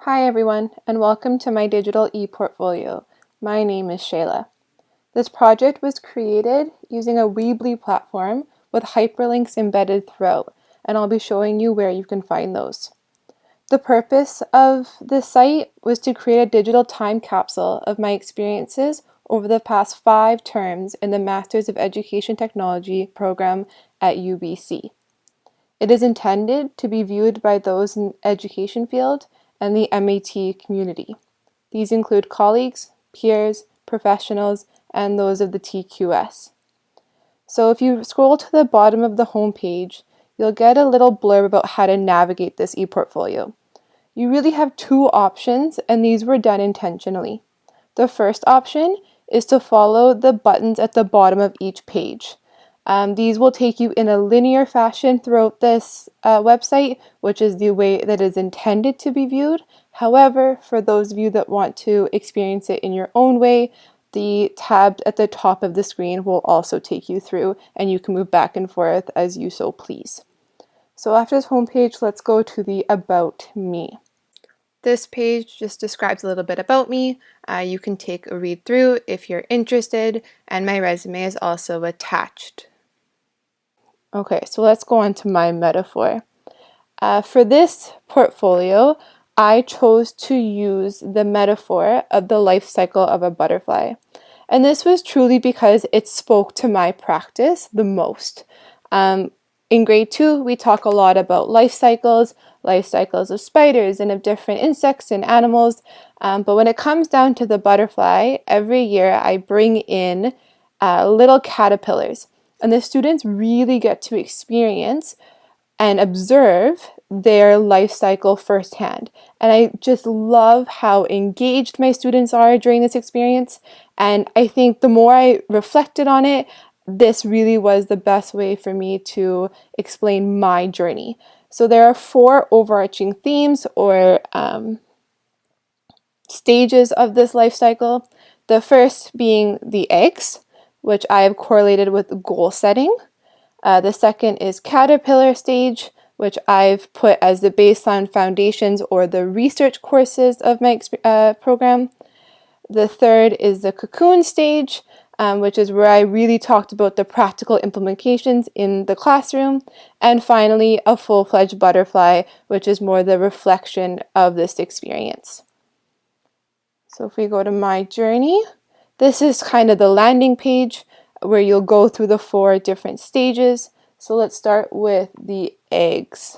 Hi everyone, and welcome to my digital e-portfolio. My name is Shayla. This project was created using a Weebly platform with hyperlinks embedded throughout, and I'll be showing you where you can find those. The purpose of this site was to create a digital time capsule of my experiences over the past 5 terms in the Masters of Education Technology program at UBC. It is intended to be viewed by those in the education field and the MAT community. These include colleagues, peers, professionals, and those of the TQS. So if you scroll to the bottom of the home page, you'll get a little blurb about how to navigate this ePortfolio. You really have 2 options, and these were done intentionally. The first option is to follow the buttons at the bottom of each page. These will take you in a linear fashion throughout this website, which is the way that is intended to be viewed. However, for those of you that want to experience it in your own way, the tab at the top of the screen will also take you through, and you can move back and forth as you so please. So after this homepage, let's go to the About Me. This page just describes a little bit about me. You can take a read through if you're interested, and my resume is also attached. Okay, so let's go on to my metaphor. For this portfolio, I chose to use the metaphor of the life cycle of a butterfly. And this was truly because it spoke to my practice the most. In grade 2, we talk a lot about life cycles of spiders and of different insects and animals. But when it comes down to the butterfly, every year I bring in little caterpillars. And the students really get to experience and observe their life cycle firsthand. And I just love how engaged my students are during this experience. And I think the more I reflected on it, this really was the best way for me to explain my journey. So there are 4 overarching themes or stages of this life cycle. The first being the eggs, which I have correlated with goal setting. The second is caterpillar stage, which I've put as the baseline foundations or the research courses of my program. The third is the cocoon stage, which is where I really talked about the practical implementations in the classroom. And finally, a full-fledged butterfly, which is more the reflection of this experience. So if we go to my journey, this is kind of the landing page where you'll go through the 4 different stages. So let's start with the eggs.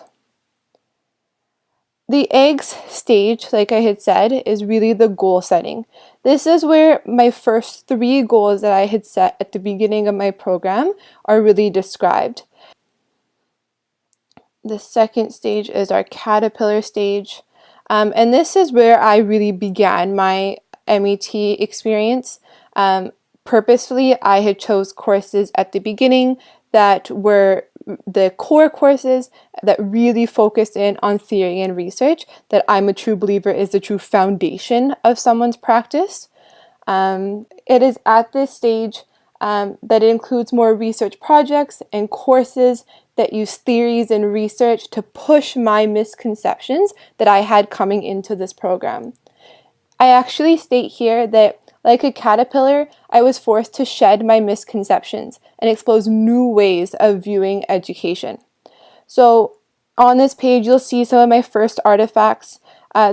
The eggs stage, like I had said, is really the goal setting. This is where my first 3 goals that I had set at the beginning of my program are really described. The second stage is our caterpillar stage. And this is where I really began my MET experience. Purposefully, I had chose courses at the beginning that were the core courses that really focused in on theory and research, that I'm a true believer is the true foundation of someone's practice. It is at this stage that it includes more research projects and courses that use theories and research to push my misconceptions that I had coming into this program. I actually state here that, like a caterpillar, I was forced to shed my misconceptions and expose new ways of viewing education. So on this page, you'll see some of my first artifacts.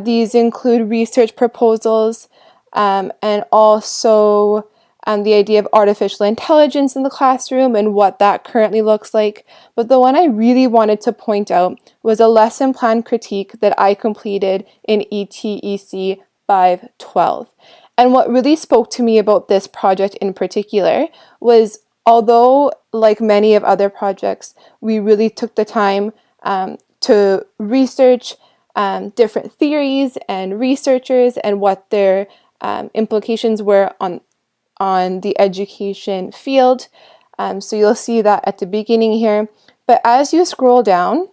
These include research proposals and also the idea of artificial intelligence in the classroom and what that currently looks like. But the one I really wanted to point out was a lesson plan critique that I completed in ETEC 512. And what really spoke to me about this project in particular was, although like many of other projects, we really took the time to research different theories and researchers and what their implications were on the education field. So you'll see that at the beginning here. But as you scroll down,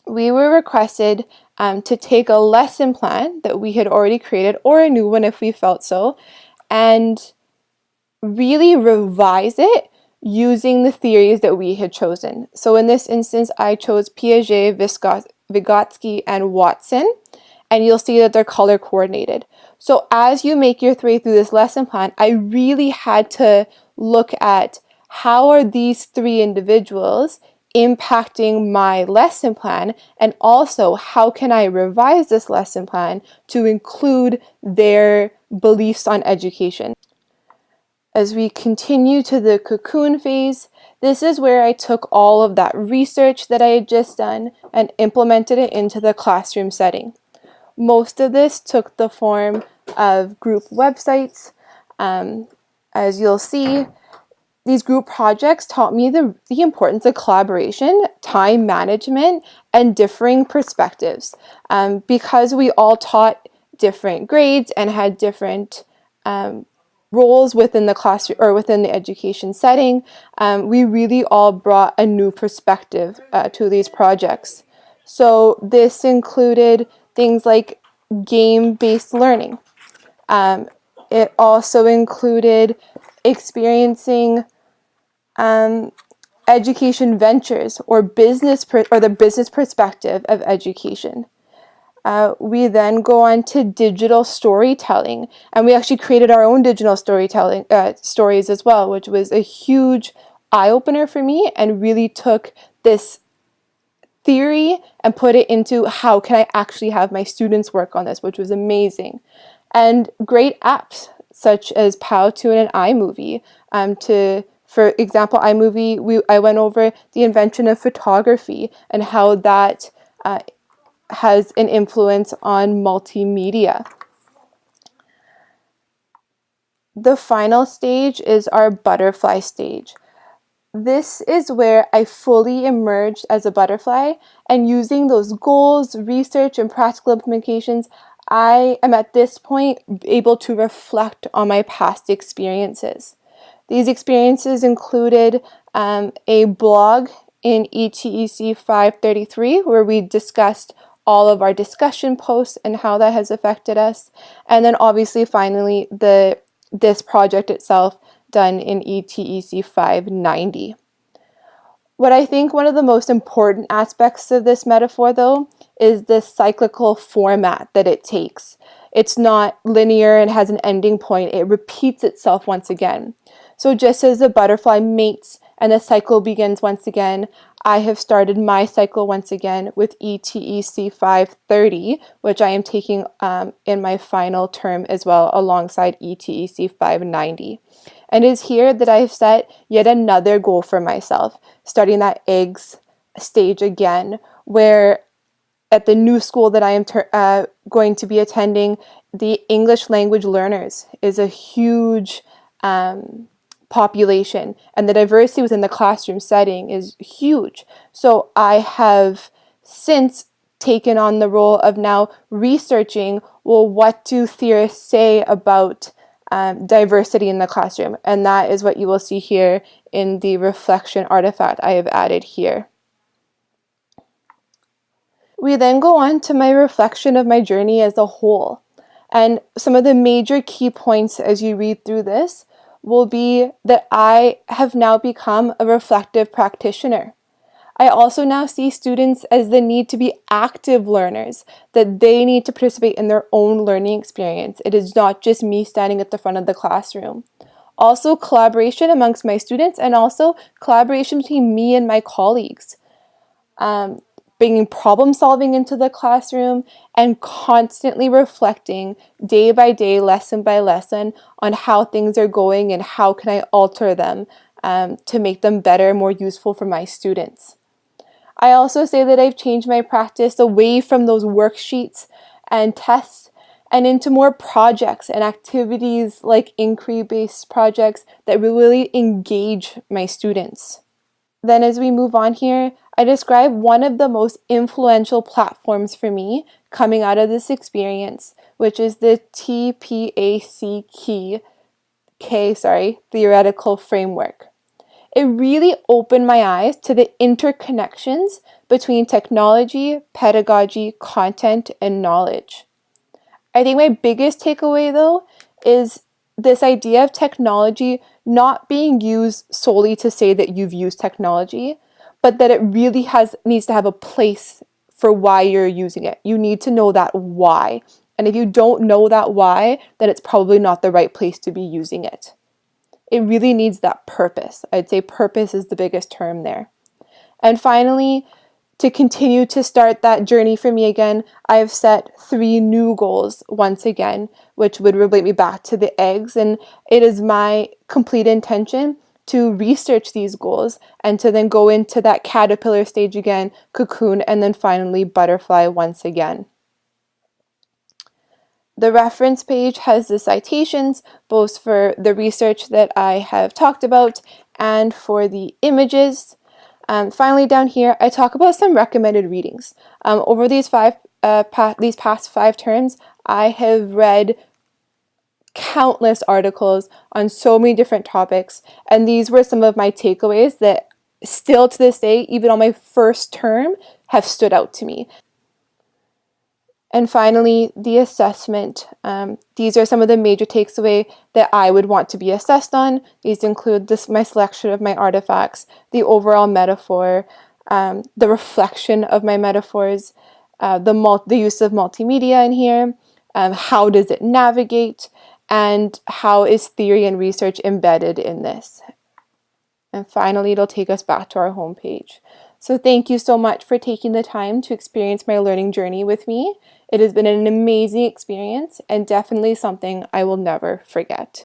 we were requested to take a lesson plan that we had already created, or a new one if we felt so, and really revise it using the theories that we had chosen. So in this instance, I chose Piaget, Vygotsky, and Watson, and you'll see that they're color coordinated. So as you make your way through this lesson plan, I really had to look at how are these three individuals impacting my lesson plan, and also how can I revise this lesson plan to include their beliefs on education. As we continue to the cocoon phase, this is where I took all of that research that I had just done and implemented it into the classroom setting. Most of this took the form of group websites. As you'll see, these group projects taught me the importance of collaboration, time management, and differing perspectives. Because we all taught different grades and had different roles within the classroom or within the education setting, we really all brought a new perspective to these projects. So this included things like game-based learning. It also included experiencing education ventures or the business perspective of education. We then go on to digital storytelling, and we actually created our own digital storytelling stories as well, which was a huge eye-opener for me and really took this theory and put it into how can I actually have my students work on this, which was amazing. And great apps such as Powtoon and iMovie. For example, iMovie, I went over the invention of photography and how that has an influence on multimedia. The final stage is our butterfly stage. This is where I fully emerged as a butterfly, and using those goals, research, and practical implementations, I am at this point able to reflect on my past experiences. These experiences included a blog in ETEC 533 where we discussed all of our discussion posts and how that has affected us. And then obviously finally this project itself done in ETEC 590. What I think one of the most important aspects of this metaphor though is the cyclical format that it takes. It's not linear and has an ending point. It repeats itself once again. So just as the butterfly mates and the cycle begins once again, I have started my cycle once again with ETEC 530, which I am taking in my final term as well alongside ETEC 590. And it is here that I have set yet another goal for myself, starting that eggs stage again, where at the new school that I am going to be attending, the English language learners is a huge population, and the diversity within the classroom setting is huge. So I have since taken on the role of now researching, well, what do theorists say about diversity in the classroom? And that is what you will see here in the reflection artifact I have added here. We then go on to my reflection of my journey as a whole. And some of the major key points as you read through this will be that I have now become a reflective practitioner. I also now see students as the need to be active learners, that they need to participate in their own learning experience. It is not just me standing at the front of the classroom. Also collaboration amongst my students, and also collaboration between me and my colleagues. Bringing problem solving into the classroom and constantly reflecting day by day, lesson by lesson on how things are going and how can I alter them to make them better, more useful for my students. I also say that I've changed my practice away from those worksheets and tests and into more projects and activities like inquiry-based projects that really engage my students. Then as we move on here, I describe one of the most influential platforms for me coming out of this experience, which is the TPACK theoretical framework. It really opened my eyes to the interconnections between technology, pedagogy, content, and knowledge. I think my biggest takeaway though is this idea of technology not being used solely to say that you've used technology, but that it really needs to have a place for why you're using it. You need to know that why. And if you don't know that why, then it's probably not the right place to be using it. It really needs that purpose. I'd say purpose is the biggest term there. And finally, to continue to start that journey for me again, I have set 3 new goals once again, which would relate me back to the eggs. And it is my complete intention to research these goals and to then go into that caterpillar stage again, cocoon, and then finally butterfly once again. The reference page has the citations, both for the research that I have talked about and for the images. Finally, down here, I talk about some recommended readings. Over these past 5 terms, I have read countless articles on so many different topics, and these were some of my takeaways that still to this day, even on my first term, have stood out to me. And finally, the assessment. These are some of the major takeaways that I would want to be assessed on. These include my selection of my artifacts, the overall metaphor, the reflection of my metaphors, the use of multimedia in here, how does it navigate, and how is theory and research embedded in this. And finally, it'll take us back to our homepage. So thank you so much for taking the time to experience my learning journey with me. It has been an amazing experience and definitely something I will never forget.